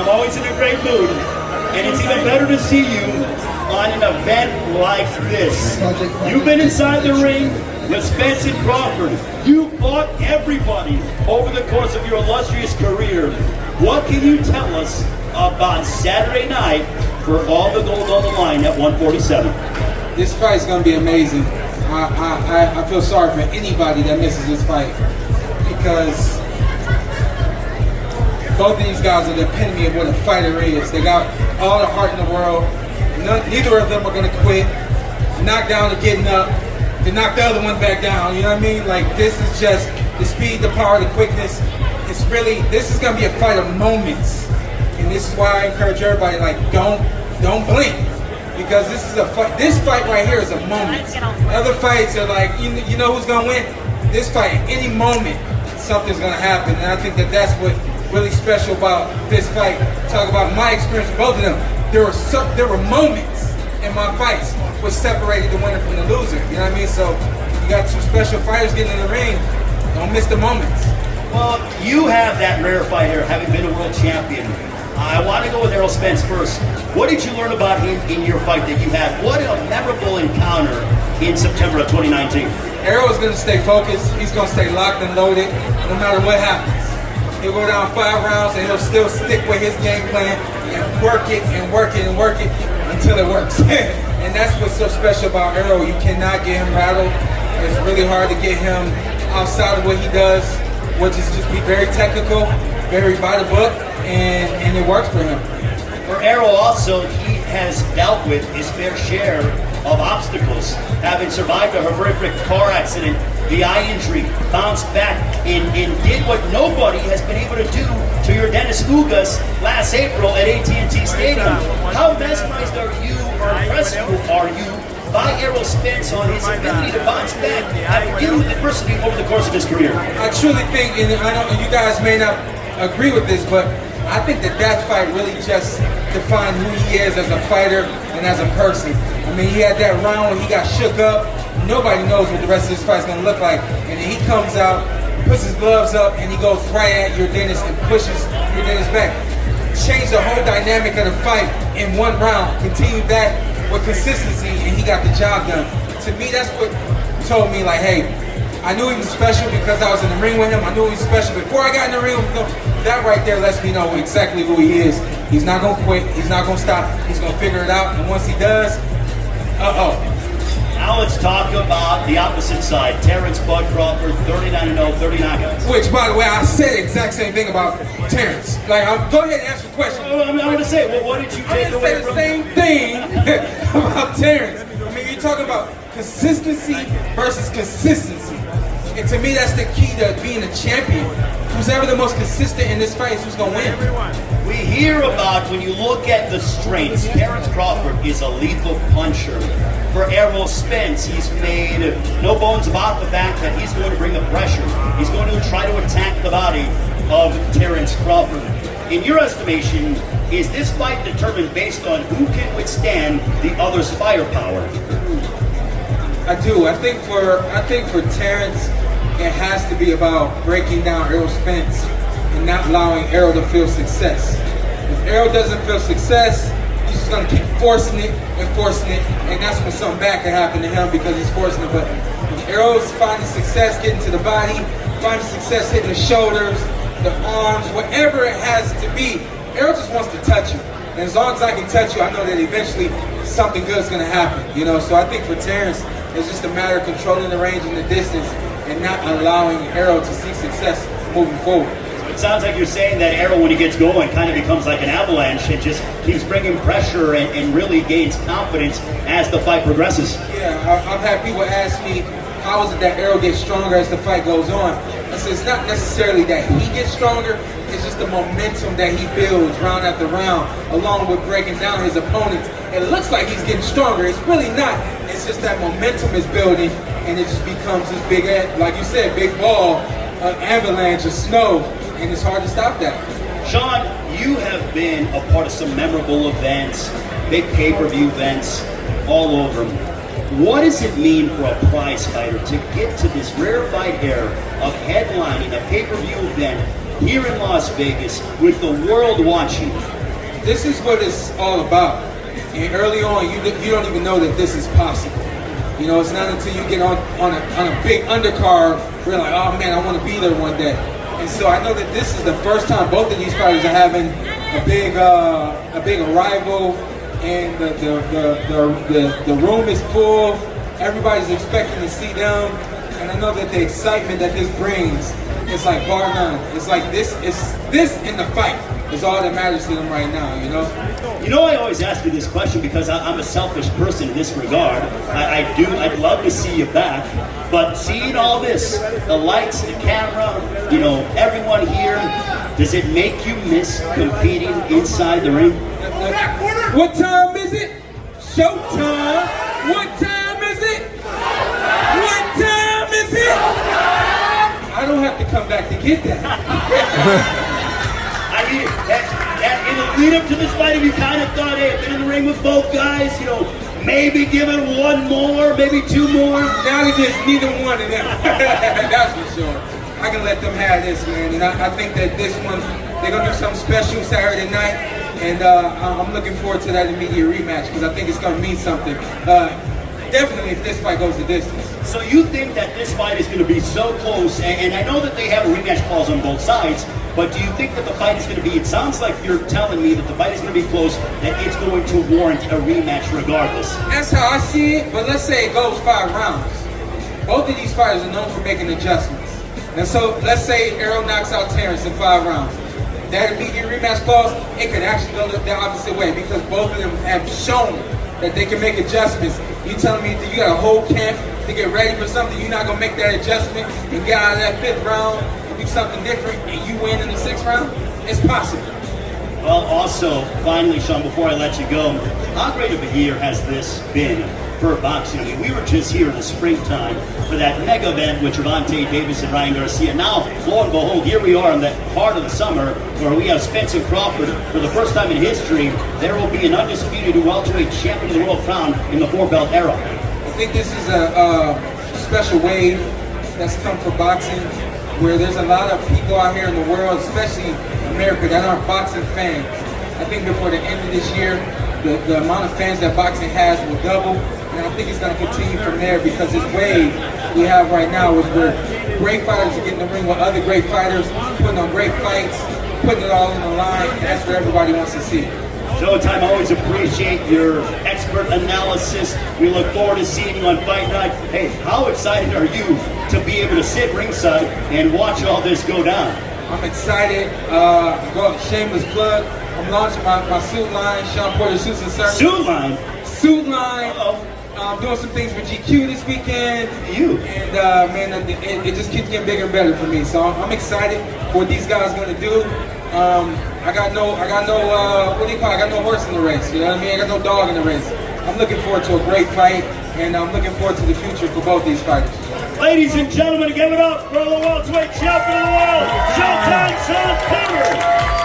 I'm always in a great mood. And it's even better to see you on an event like this. You've been inside the ring with Spence and Crawford. You fought everybody over the course of your illustrious career. What can you tell us about Saturday night for all the gold on the line at 147? This fight's gonna be amazing. I feel sorry for anybody that misses this fight because both of these guys are the epitome of what a fighter is. They got all the heart in the world. Neither of them are gonna quit. Knock down to getting up, to knock the other one back down. You know what I mean? Like, this is just the speed, the power, the quickness. It's really, this is gonna be a fight of moments. And this is why I encourage everybody, like, don't blink. Because this is a fight, this fight right here is a moment. Other fights are like, you know who's gonna win? This fight, at any moment, something's gonna happen. And I think that that's what really special about this fight. Talk about my experience with both of them. There were moments in my fights which separated the winner from the loser. You know what I mean? So you got two special fighters getting in the ring. Don't miss the moments. Well, you have that rare fighter, having been a world champion. I want to go with Errol Spence first. What did you learn about him in your fight that you had? What a memorable encounter in September of 2019. Errol is going to stay focused. He's going to stay locked and loaded no matter what happens. He'll go down 5 rounds and he'll still stick with his game plan and work it and work it and work it until it works. And that's what's so special about Errol. You cannot get him rattled. It's really hard to get him outside of what he does, which is just be very technical, very by the book, and it works for him. For Errol also, he has dealt with his fair share of obstacles, having survived a horrific car accident, the eye injury, bounced back, and did what nobody has been able to do to your Dennis Ugas last April at AT&T Stadium. How mesmerized are you, or impressed are you by Errol Spence on his ability to bounce back after dealing with adversity over the course of his career? I truly think, and I know you guys may not agree with this, but I think that fight really just defined who he is as a fighter and as a person. I mean, he had that round when he got shook up. Nobody knows what the rest of this fight's gonna look like. And then he comes out, puts his gloves up, and he goes right at your Dennis and pushes your Dennis back. Changed the whole dynamic of the fight in one round. Continued that with consistency, and he got the job done. To me, that's what told me, like, hey, I knew he was special because I was in the ring with him. I knew he was special before I got in the ring with him. That right there lets me know exactly who he is. He's not gonna quit. He's not gonna stop. He's gonna figure it out. And once he does, Now let's talk about the opposite side. Terence Bud Crawford, 39-0, 30 knockouts. Which, by the way, I said the exact same thing about Terence. Like, go ahead and ask your question. I'm going to say, well, what did you take away from? I didn't say the same thing about Terence. I mean, you're talking about consistency versus consistency. And to me, that's the key to being a champion. Who's ever the most consistent in this fight is who's going to win. We hear about, when you look at the strengths, Terence Crawford is a lethal puncher. For Errol Spence, he's made no bones about the fact that he's going to bring the pressure. He's going to try to attack the body of Terence Crawford. In your estimation, is this fight determined based on who can withstand the other's firepower? I do. I think for Terence, it has to be about breaking down Errol Spence and not allowing Errol to feel success. If Errol doesn't feel success, he's just gonna keep forcing it, and that's when something bad can happen to him because he's forcing it. But if Errol's finding success getting to the body, finding success hitting the shoulders, the arms, whatever it has to be, Errol just wants to touch you. And as long as I can touch you, I know that eventually something good's gonna happen. You know, so I think for Terence, it's just a matter of controlling the range and the distance and not allowing Errol to see success moving forward. It sounds like you're saying that Errol, when he gets going, kind of becomes like an avalanche and just keeps bringing pressure and really gains confidence as the fight progresses. Yeah, I've had people ask me, how is it that Errol gets stronger as the fight goes on? I said, it's not necessarily that he gets stronger, it's just the momentum that he builds round after round, along with breaking down his opponents. It looks like he's getting stronger, it's really not. It's just that momentum is building, and it just becomes this big, like you said, big ball, avalanche of snow, and it's hard to stop that. Shawn, you have been a part of some memorable events, big pay-per-view events all over. What does it mean for a prize fighter to get to this rarefied era of headlining a pay-per-view event here in Las Vegas with the world watching? this is what it's all about. And early on, you don't even know that this is possible. You know, it's not until you get on a big undercard where you're like, oh man, I want to be there one day. And so I know that this is the first time both of these fighters are having a big arrival, and the room is full. Everybody's expecting to see them, and I know that the excitement that this brings is like bar none. It's like this in the fight is all that matters to them right now, you know? You know, I always ask you this question because I'm a selfish person in this regard. I'd love to see you back, but seeing all this, the lights, the camera, you know, everyone here, does it make you miss competing inside the ring? What time is it? Showtime! What time is it? What time is it? I don't have to come back to get that. I mean, in the lead up to this fight, you kind of thought, hey, I've been in the ring with both guys, you know, maybe give it one more, maybe two more. Now that there's neither one of them, that's for sure. I can let them have this, man. And I think that this one, they're going to do something special Saturday night. And I'm looking forward to that immediate rematch because I think it's going to mean something. Definitely if this fight goes the distance. So you think that this fight is going to be so close, and I know that they have a rematch clause on both sides, but do you think that the fight is going to be, it sounds like you're telling me that the fight is going to be close, that it's going to warrant a rematch regardless? That's how I see it, but let's say it goes 5 rounds. Both of these fighters are known for making adjustments. And so let's say Errol knocks out Terence in 5 rounds. That immediate rematch clause, it could actually go the opposite way because both of them have shown that they can make adjustments. You telling me that you got a whole camp to get ready for something, you're not going to make that adjustment and get out of that 5th round and do something different and you win in the 6th round? It's possible. Well, also, finally, Shawn, before I let you go, how great of a year has this been for boxing? I mean, we were just here in the springtime for that mega event with Gervonta Davis and Ryan Garcia. Now, lo and behold, here we are in the heart of the summer where we have Spence and Crawford. For the first time in history, there will be an undisputed welterweight champion of the world crowned in the 4-belt era. I think this is a special wave that's come for boxing where there's a lot of people out here in the world, especially America, that aren't boxing fans. I think before the end of this year, the amount of fans that boxing has will double. And I think it's going to continue from there because this wave we have right now is where great fighters are getting in the ring with other great fighters, putting on great fights, putting it all in the line, and that's what everybody wants to see. Showtime, I always appreciate your expert analysis. We look forward to seeing you on Fight Night. Hey, how excited are you to be able to sit ringside and watch all this go down? I'm excited. Shameless plug. I'm launching my suit line, Shawn Porter Suits and Service. Suit line? Suit line. Uh-oh. I'm doing some things for GQ this weekend. You? And man, it just keeps getting bigger and better for me. So I'm excited for what these guys are gonna do. I got no what do you call it? I got no horse in the race. You know what I mean? I got no dog in the race. I'm looking forward to a great fight, and I'm looking forward to the future for both these fighters. Ladies and gentlemen, give it up for the welterweight champion of the world, Showtime, Shawn Porter.